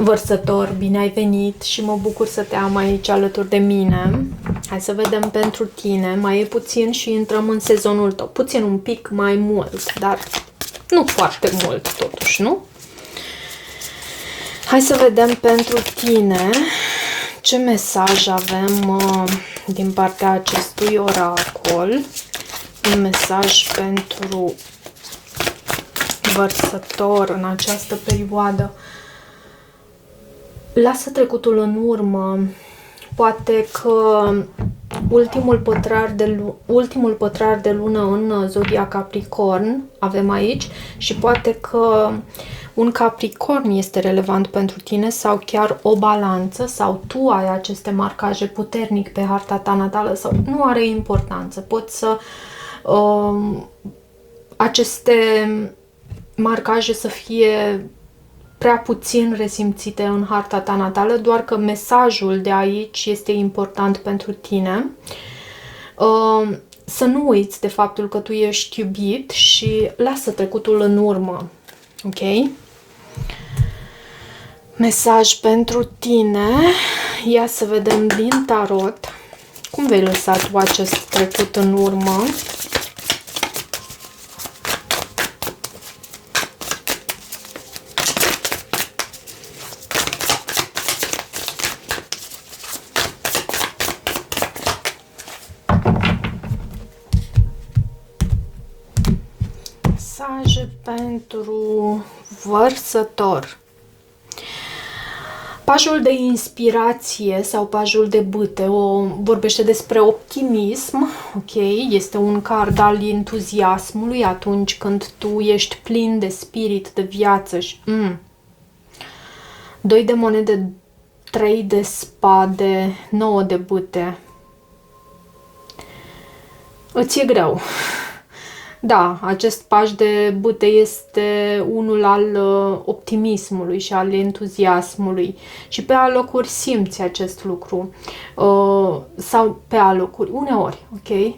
Vărsător, bine ai venit și mă bucur să te am aici alături de mine. Hai să vedem pentru tine. Mai e puțin și intrăm în sezonul tău. Puțin, un pic mai mult, dar nu foarte mult totuși, nu? Hai să vedem pentru tine ce mesaj avem din partea acestui oracol. Un mesaj pentru Vărsător în această perioadă. Lasă trecutul în urmă. Poate că ultimul pătrar de lună în zodia Capricorn avem aici și poate că un Capricorn este relevant pentru tine sau chiar o balanță sau tu ai aceste marcaje puternic pe harta ta natală sau nu are importanță. Poți să aceste marcaje să fie prea puțin resimțite în harta ta natală, doar că mesajul de aici este important pentru tine. Să nu uiți de faptul că tu ești iubit și lasă trecutul în urmă. Ok? Mesaj pentru tine. Ia să vedem din tarot cum vei lăsa tu acest trecut în urmă. Mesaje pentru Vărsător. Pajul de inspirație sau pajul de bâte vorbește despre optimism, ok? Este un card al entuziasmului atunci când tu ești plin de spirit, de viață și 2 de monede, 3 de spade, 9 de bâte. Îți e greu. Da, acest paj de bâte este unul al optimismului și al entuziasmului și pe alocuri simți acest lucru sau pe alocuri, uneori, ok?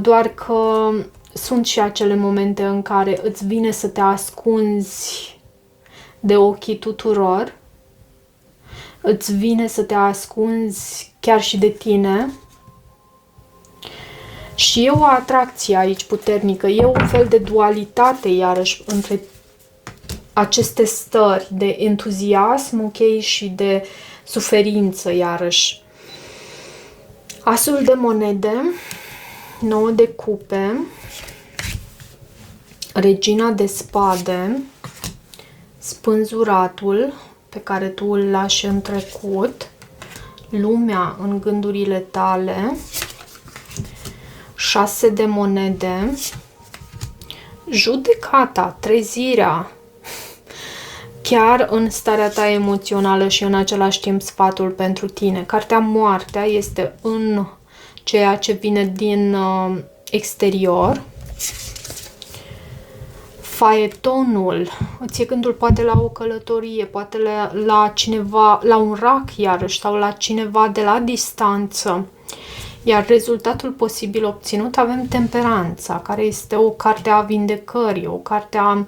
Doar că sunt și acele momente în care îți vine să te ascunzi de ochii tuturor, îți vine să te ascunzi chiar și de tine. Și e o atracție aici puternică, e un fel de dualitate iarăși între aceste stări de entuziasm, ok, și de suferință iarăși. Asul de monede, 9 de cupe, regina de spade, spânzuratul pe care tu îl lași în trecut, lumea în gândurile tale, 6 de monede, judecata, trezirea, chiar în starea ta emoțională și în același timp sfatul pentru tine. Cartea Moartea este în ceea ce vine din exterior. Faetonul, îți e gândul poate la o călătorie, poate la cineva, la un rac iarăși sau la cineva de la distanță. Iar rezultatul posibil obținut avem Temperanța, care este o carte a vindecării, o carte a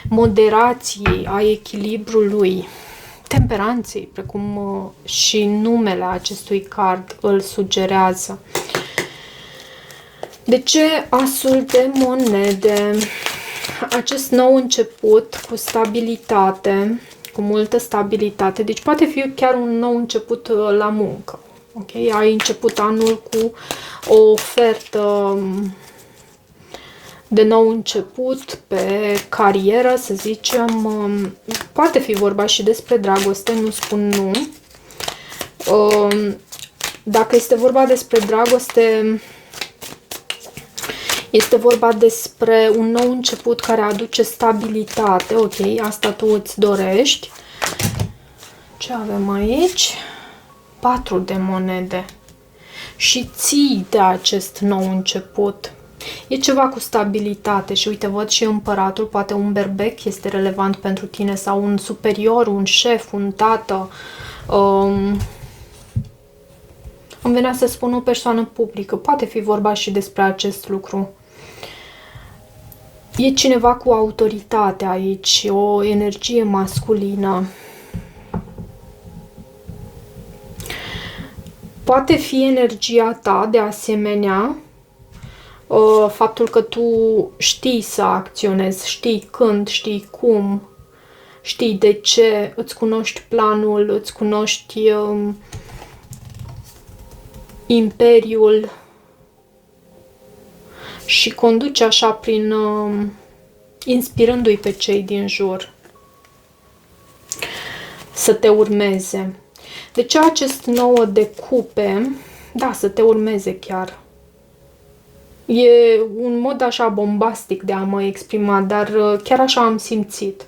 moderației, a echilibrului, temperanței, precum și numele acestui card îl sugerează. De ce Asul de monede? Acest nou început cu stabilitate, cu multă stabilitate, deci poate fi chiar un nou început la muncă. Ok, ai început anul cu o ofertă de nou început pe carieră, să zicem. Poate fi vorba și despre dragoste, nu spun nu. Dacă este vorba despre dragoste, este vorba despre un nou început care aduce stabilitate. Ok, asta tu îți dorești. Ce avem aici? 4 de monede. Și ții de acest nou început. E ceva cu stabilitate și uite, văd și împăratul, poate un berbec este relevant pentru tine sau un superior, un șef, un tată. Îmi venea să spun o persoană publică, poate fi vorba și despre acest lucru. E cineva cu autoritate aici, o energie masculină. Poate fi energia ta, de asemenea, faptul că tu știi să acționezi, știi când, știi cum, știi de ce, îți cunoști planul, îți cunoști imperiul și conduci așa prin inspirându-i pe cei din jur să te urmeze. De ce acest 9 de cupe? Da, să te urmeze chiar. E un mod așa bombastic de a mă exprima, dar chiar așa am simțit.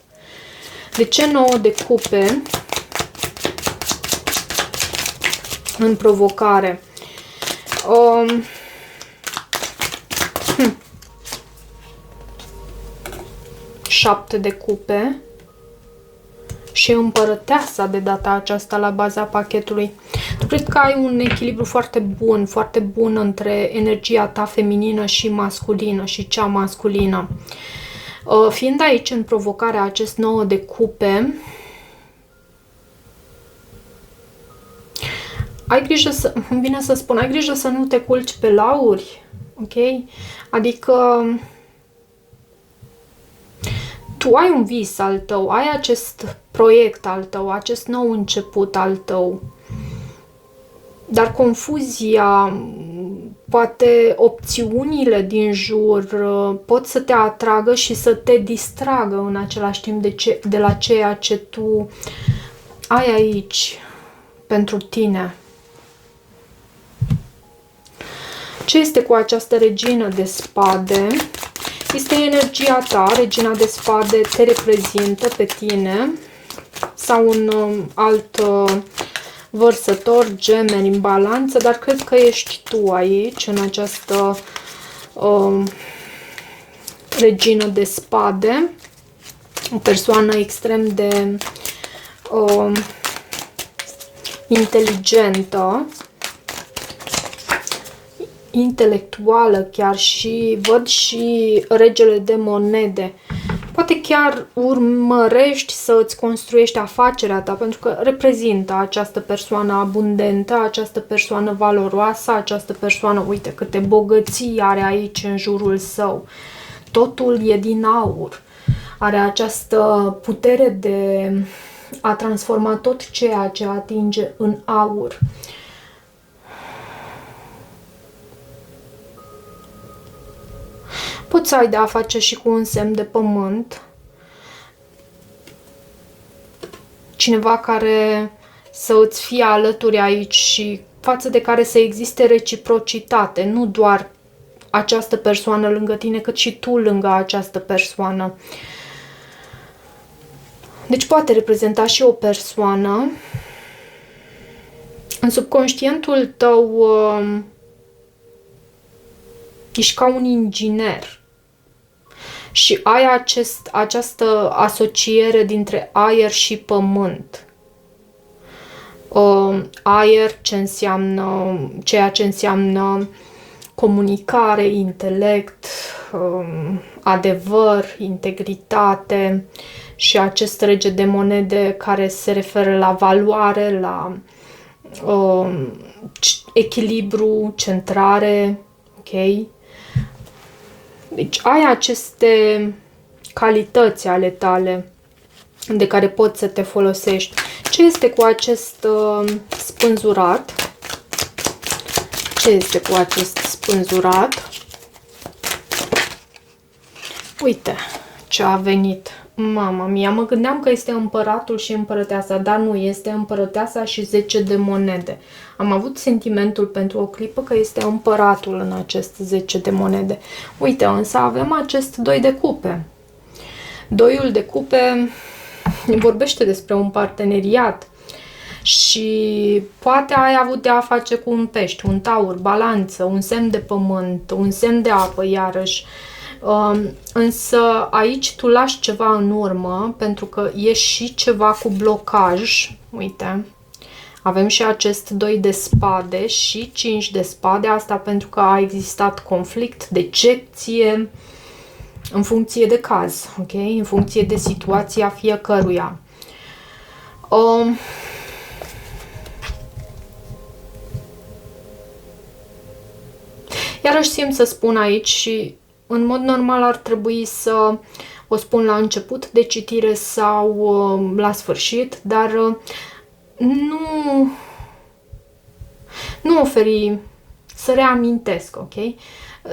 De ce 9 de cupe în provocare? 7 de cupe și împărăteasa de data aceasta la baza pachetului. Tu cred că ai un echilibru foarte bun între energia ta feminină și masculină și cea masculină. Fiind aici în provocarea acest 9 de cupe, ai grijă să, îmi vine să spun, ai grijă să nu te culci pe lauri, ok? Adică tu ai un vis al tău, ai acest proiect al tău, acest nou început al tău, dar confuzia, poate opțiunile din jur pot să te atragă și să te distragă în același timp de la ceea ce tu ai aici pentru tine. Ce este cu această regină de spade? Este energia ta, regina de spade te reprezintă pe tine sau un alt vărsător, gemeni în balanță, dar cred că ești tu aici, în această regină de spade, o persoană extrem de inteligentă, intelectuală chiar, și văd și regele de monede. Poate chiar urmărești să îți construiești afacerea ta, pentru că reprezintă această persoană abundentă, această persoană valoroasă, această persoană, uite câte bogății are aici în jurul său. Totul e din aur. Are această putere de a transforma tot ceea ce atinge în aur. Poți să ai de a face și cu un semn de pământ. Cineva care să îți fie alături aici și față de care să existe reciprocitate. Nu doar această persoană lângă tine, cât și tu lângă această persoană. Deci poate reprezenta și o persoană. În subconștientul tău ești ca un inginer și ai această asociere dintre aer și pământ. Aer ceea ce înseamnă comunicare, intelect, adevăr, integritate, și acest rege de monede care se referă la valoare, la echilibru, centrare, ok? Deci ai aceste calități ale tale de care poți să te folosești. Ce este cu acest spânzurat? Ce este cu acest spânzurat? Uite ce a venit. Mama mia, mă gândeam că este împăratul și împărăteasa, dar nu, este împărăteasa și 10 de monede. Am avut sentimentul pentru o clipă că este împăratul în acest 10 de monede. Uite, însă avem acest 2 de cupe. Doiul de cupe vorbește despre un parteneriat și poate ai avut de a face cu un pești, un taur, balanță, un semn de pământ, un semn de apă, iarăși. Însă aici tu lași ceva în urmă, pentru că e și ceva cu blocaj. Uite, avem și acest 2 de spade și 5 de spade, asta pentru că a existat conflict, decepție, în funcție de caz, ok? În funcție de situația fiecăruia. Iarăși simt să spun aici și în mod normal ar trebui să o spun la început de citire sau la sfârșit, dar nu oferi, să reamintesc, ok?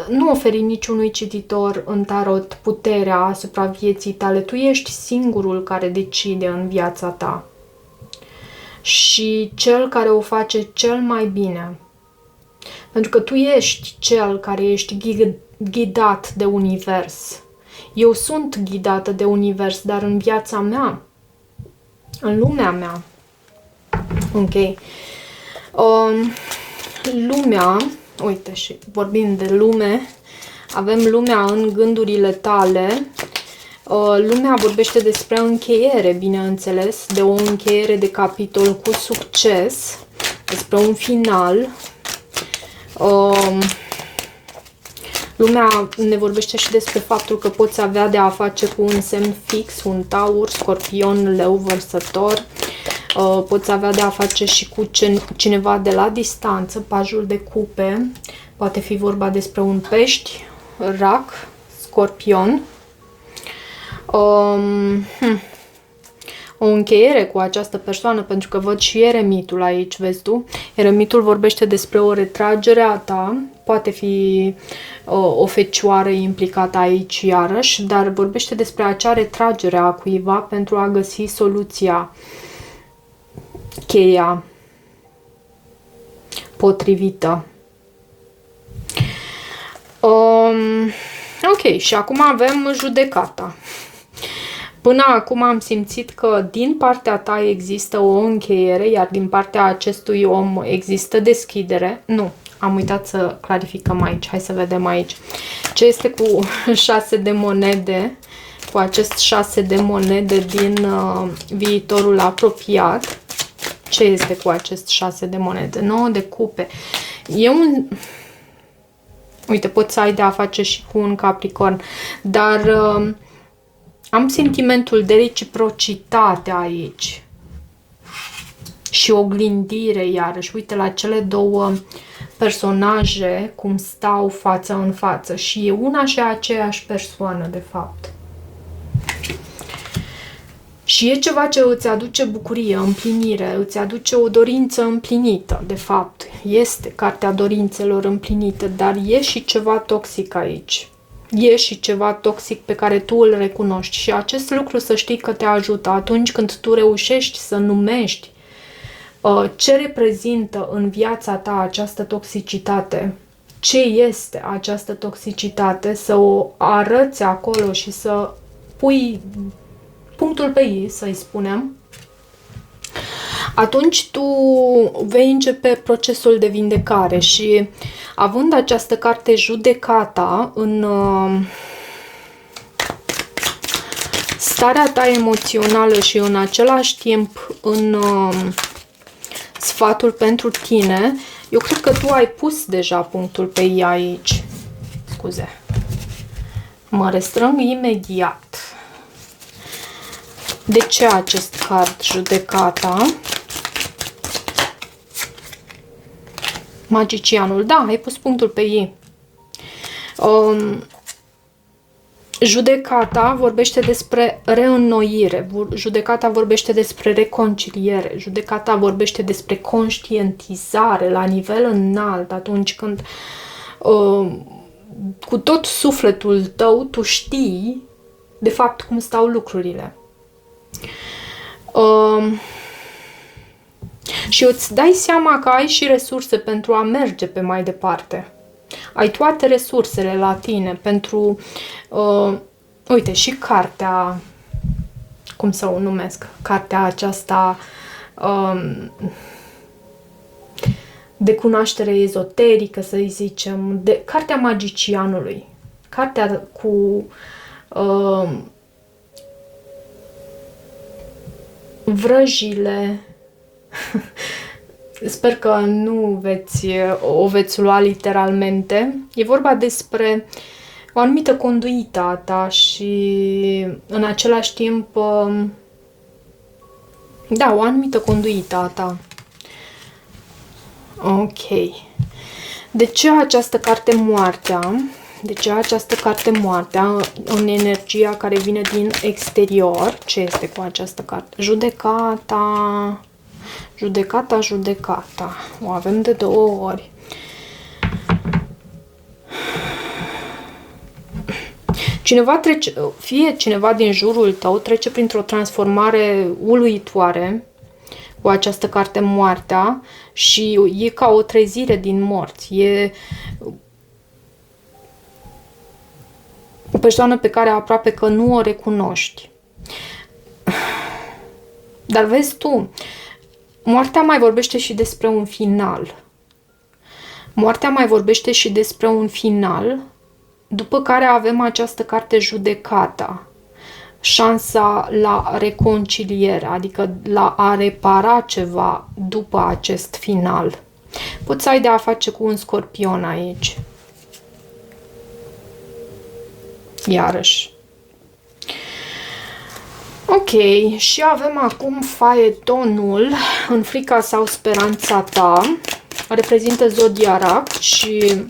Nu oferi niciunui cititor în tarot puterea asupra vieții tale. Tu ești singurul care decide în viața ta și cel care o face cel mai bine. Pentru că tu ești cel care ești ghidat de univers. Eu sunt ghidată de univers, dar în viața mea, în lumea mea, ok? Lumea, uite, și vorbind de lume, avem lumea în gândurile tale. Lumea vorbește despre încheiere, bineînțeles, de o încheiere de capitol cu succes, despre un final. Lumea ne vorbește și despre faptul că poți avea de a face cu un semn fix, un taur, scorpion, leu, vărsător. Poți avea de a face și cu cineva de la distanță, pajul de cupe. Poate fi vorba despre un pești, rac, scorpion. O încheiere cu această persoană, pentru că văd și eremitul aici, vezi tu? Eremitul vorbește despre o retragere a ta, poate fi o fecioară implicată aici iarăși, dar vorbește despre acea retragere a cuiva pentru a găsi soluția, cheia potrivită. Ok, și acum avem judecata. Până acum am simțit că din partea ta există o încheiere, iar din partea acestui om există deschidere. Nu, am uitat să clarificăm aici. Hai să vedem aici. Ce este cu 6 de monede, cu acest 6 de monede din viitorul apropiat? Ce este cu acest 6 de monede? 9 de cupe. E un... Uite, poți să ai de a face și cu un Capricorn, dar am sentimentul de reciprocitate aici și oglindire iarăși. Uite la cele două personaje cum stau față în față și e una și aceeași persoană de fapt. Și e ceva ce îți aduce bucurie, împlinire, îți aduce o dorință împlinită, de fapt. Este cartea dorințelor împlinite, dar e și ceva toxic aici. E și ceva toxic pe care tu îl recunoști și acest lucru să știi că te ajută atunci când tu reușești să numești ce reprezintă în viața ta această toxicitate, ce este această toxicitate, să o arăți acolo și să pui punctul pe ei, să-i spunem, atunci tu vei începe procesul de vindecare și având această carte judecata în starea ta emoțională și în același timp în sfatul pentru tine, eu cred că tu ai pus deja punctul pe ei aici. Scuze. Mă restrâng imediat. De ce acest card judecata? Magicianul. Da, ai pus punctul pe ei. Judecata vorbește despre reînnoire. Judecata vorbește despre reconciliere. Judecata vorbește despre conștientizare la nivel înalt atunci când cu tot sufletul tău tu știi de fapt cum stau lucrurile. Și îți dai seama că ai și resurse pentru a merge pe mai departe. Ai toate resursele la tine pentru... uite, și cartea... Cum să o numesc? Cartea aceasta de cunoaștere ezoterică, să zicem. Cartea magicianului. Cartea cu... vrăjile. Sper că nu o veți lua literalmente. E vorba despre o anumită conduită a ta și în același timp da, o anumită conduită a ta. Ok. De ce această carte Moartea? De ce această carte Moartea în energia care vine din exterior? Ce este cu această carte? Judecata. Judecata, judecata. O avem de 2 ori. Cineva trece, fie cineva din jurul tău trece printr-o transformare uluitoare cu această carte Moartea și e ca o trezire din morți. E o persoană pe care aproape că nu o recunoști. Dar vezi tu, moartea mai vorbește și despre un final. Moartea mai vorbește și despre un final, după care avem această carte Judecata. Șansa la reconciliere, adică la a repara ceva după acest final. Poți să ai de a face cu un scorpion aici. Iarăși. Ok, și avem acum faetonul în frica sau speranța ta. Reprezintă Zodiarac și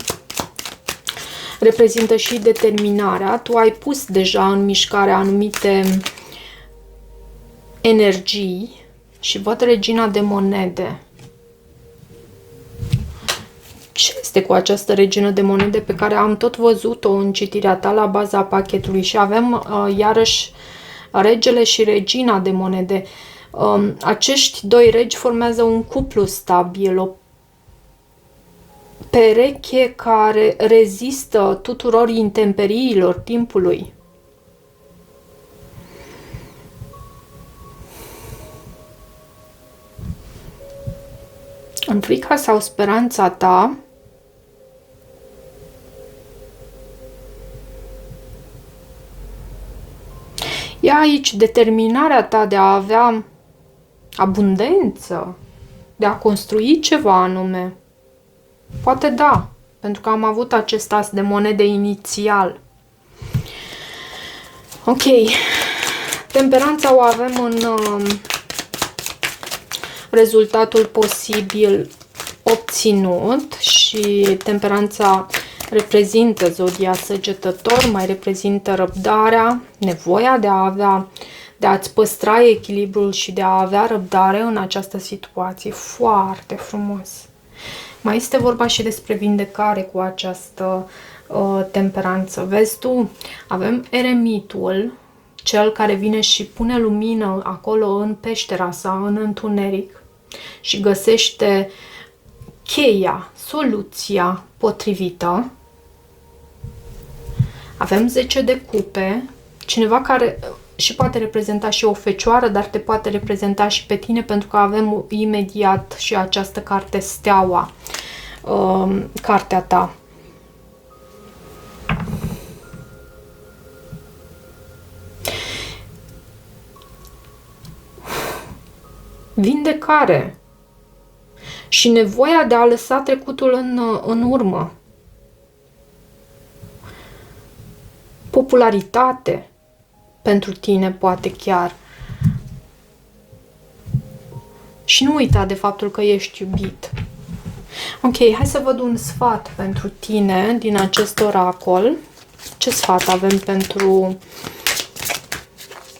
reprezintă și determinarea. Tu ai pus deja în mișcare anumite energii și văd Regina de Monede. Ce este cu această Regină de Monede pe care am tot văzut-o în citirea ta la baza pachetului? Și avem iarăși Regele și Regina de Monede. Acești 2 regi formează un cuplu stabil, o pereche care rezistă tuturor intemperiilor timpului. În frica sau speranța ta, e aici determinarea ta de a avea abundență, de a construi ceva anume. Poate da, pentru că am avut acest as de monede inițial. Ok. Temperanța o avem în rezultatul posibil obținut și temperanța reprezintă zodia Săgetător, mai reprezintă răbdarea, nevoia de a-ți păstra echilibrul și de a avea răbdare în această situație. Foarte frumos. Mai este vorba și despre vindecare cu această temperanță. Vezi tu, avem eremitul, cel care vine și pune lumină acolo în peștera sa, în întuneric și găsește cheia, soluția potrivită. Avem 10 de cupe, cineva care și poate reprezenta și o fecioară, dar te poate reprezenta și pe tine, pentru că avem imediat și această carte Steaua, cartea ta. Vindecare și nevoia de a lăsa trecutul în urmă. Popularitate pentru tine, poate chiar. Și nu uita de faptul că ești iubit. Ok, hai să văd un sfat pentru tine din acest oracol. Ce sfat avem pentru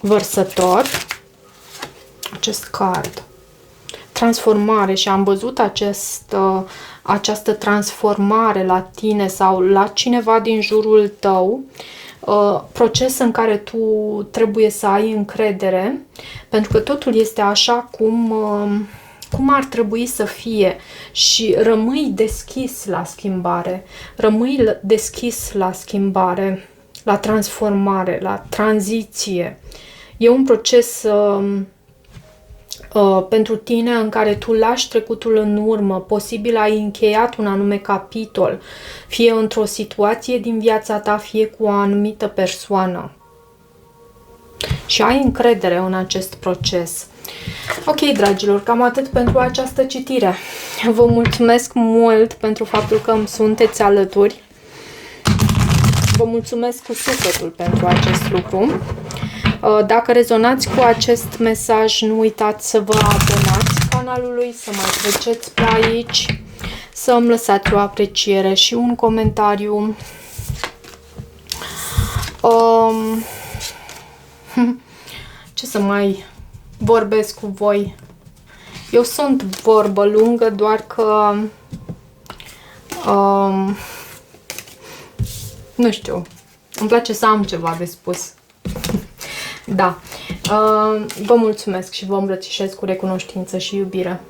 Vărsător? Acest card. Transformare, și am văzut această transformare la tine sau la cineva din jurul tău, proces în care tu trebuie să ai încredere, pentru că totul este așa cum ar trebui să fie și rămâi deschis la schimbare, rămâi deschis la schimbare, la transformare, la tranziție. E un proces pentru tine în care tu lași trecutul în urmă, posibil ai încheiat un anume capitol, fie într-o situație din viața ta, fie cu o anumită persoană. Și ai încredere în acest proces. Ok, dragilor, cam atât pentru această citire. Vă mulțumesc mult pentru faptul că îmi sunteți alături. Vă mulțumesc cu sufletul pentru acest lucru. Dacă rezonați cu acest mesaj, nu uitați să vă abonați canalului, să mai treceți pe aici, să îmi lăsați o apreciere și un comentariu. Ce să mai vorbesc cu voi? Eu sunt vorbă lungă, doar că nu știu, îmi place să am ceva de spus. Da. Vă mulțumesc și vă îmbrățișez cu recunoștință și iubire.